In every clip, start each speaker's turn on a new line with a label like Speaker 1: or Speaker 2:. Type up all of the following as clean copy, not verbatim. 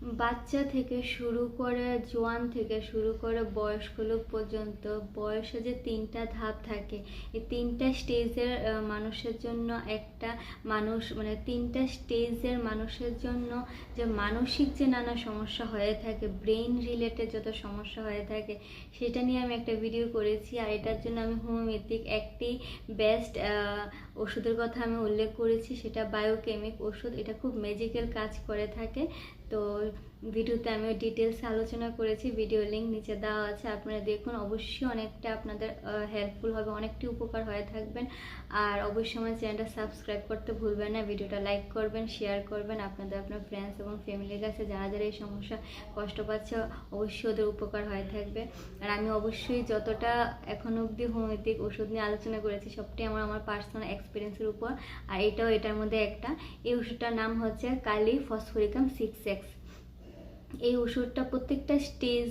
Speaker 1: বাচ্চা থেকে শুরু করে জোয়ান থেকে শুরু করে বয়স্ক লোক পর্যন্ত বয়সে যে 3টা ধাপ থাকে, এই 3টা স্টেজের মানুষের জন্য একটা মানুষ মানে 3টা স্টেজের মানুষের জন্য যে মানসিক যে নানা সমস্যা হয়ে থাকে, ব্রেন রিলেটেড যত সমস্যা হয়ে থাকে, সেটা নিয়ে আমি একটা ভিডিও করেছি। আর এটার জন্য আমি হোমিওপ্যাথিক একটি বেস্ট ওষুধের কথা আমি উল্লেখ করেছি, সেটা বায়োকেমিক ওষুধ। এটা খুব ম্যাজিক্যাল কাজ করে থাকে। তো ভিডিওতে আমি ডিটেলসে আলোচনা করেছি, ভিডিও লিঙ্ক নিচে দেওয়া আছে, আপনারা দেখুন। অবশ্যই অনেকটা আপনাদের হেল্পফুল হবে, অনেকটি উপকার হয়ে থাকবেন। আর অবশ্যই আমার চ্যানেলটা সাবস্ক্রাইব করতে ভুলবেন না, ভিডিওটা লাইক করবেন, শেয়ার করবেন আপনার ফ্রেন্ডস এবং ফ্যামিলির কাছে, যারা যারা এই সমস্যা কষ্ট পাচ্ছে অবশ্যই ওদের উপকার হয়ে থাকবে। আর আমি অবশ্যই যতটা এখন অবধি হোমিওপ্যাথিক ওষুধ নিয়ে আলোচনা করেছি সবটাই আমার পার্সোনাল এক্সপিরিয়েন্সের উপর। আর এটার মধ্যে একটা, এই ওষুধটার নাম হচ্ছে কালি ফসফরিকাম 6X। এই ওষুধটা প্রত্যেকটা স্টেজ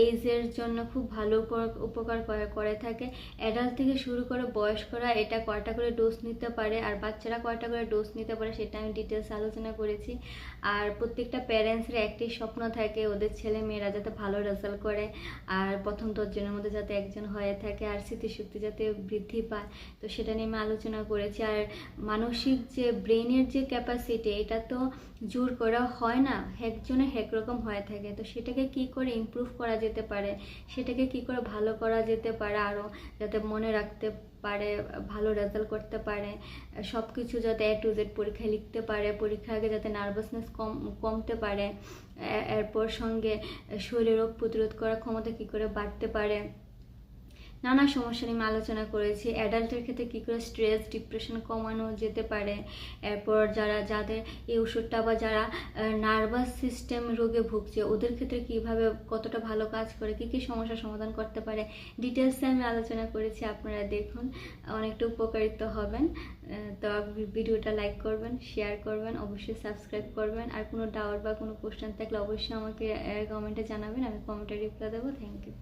Speaker 1: এজের জন্য খুব ভালো উপকার করে থাকে। অ্যাডাল্ট থেকে শুরু করে বয়স্করা এটা কয়টা করে ডোজ নিতে পারে আর বাচ্চারা কয়টা করে ডোজ নিতে পারে সেটা আমি ডিটেলস আলোচনা করেছি। আর প্রত্যেকটা প্যারেন্টসের একটি স্বপ্ন থাকে ওদের ছেলে মেয়েরা যাতে ভালো রেজাল্ট করে, আর প্রথম 10 জনের মধ্যে যাতে একজন হয়ে থাকে, আর স্মৃতিশক্তি যাতে বৃদ্ধি পায়, তো সেটা নিয়ে আমি আলোচনা করেছি। আর মানসিক যে ব্রেনের যে ক্যাপাসিটি, এটা তো জোর করা হয় না, একজনের একরকম হয়ে থাকে। তো সেটাকে কি করে ইমপ্রুভ করা যেতে পারে, সেটাকে কি করে ভালো করা যেতে পারে, আরও যাতে মনে রাখতে পারে, ভালো রেজাল্ট করতে পারে, সব কিছু যাতে A to Z পরীক্ষায় লিখতে পারে, পরীক্ষার আগে যাতে নার্ভাসনেস কমতে পারে, এরপর সঙ্গে শরীরে রোগ প্রতিরোধ করার ক্ষমতা কি করে বাড়তে পারে, নানা সমস্যা নিয়ে আমি আলোচনা করেছি। অ্যাডাল্টের ক্ষেত্রে কী করে স্ট্রেস ডিপ্রেশন কমানো যেতে পারে, এরপর যাদের এই ওষুধটা বা যারা নার্ভাস সিস্টেম রোগে ভুগছে ওদের ক্ষেত্রে কীভাবে কতটা ভালো কাজ করে, কী কী সমস্যার সমাধান করতে পারে, ডিটেলসে আমি আলোচনা করেছি। আপনারা দেখুন, অনেকটা উপকারিত হবেন। তো ভিডিওটা লাইক করবেন, শেয়ার করবেন, অবশ্যই সাবস্ক্রাইব করবেন। আর কোনো ডাউট বা কোনো কোশ্চেন থাকলে অবশ্যই আমাকে কমেন্টে জানাবেন, আমি কমেন্টে রিপ্লাই দেবো। Thank you.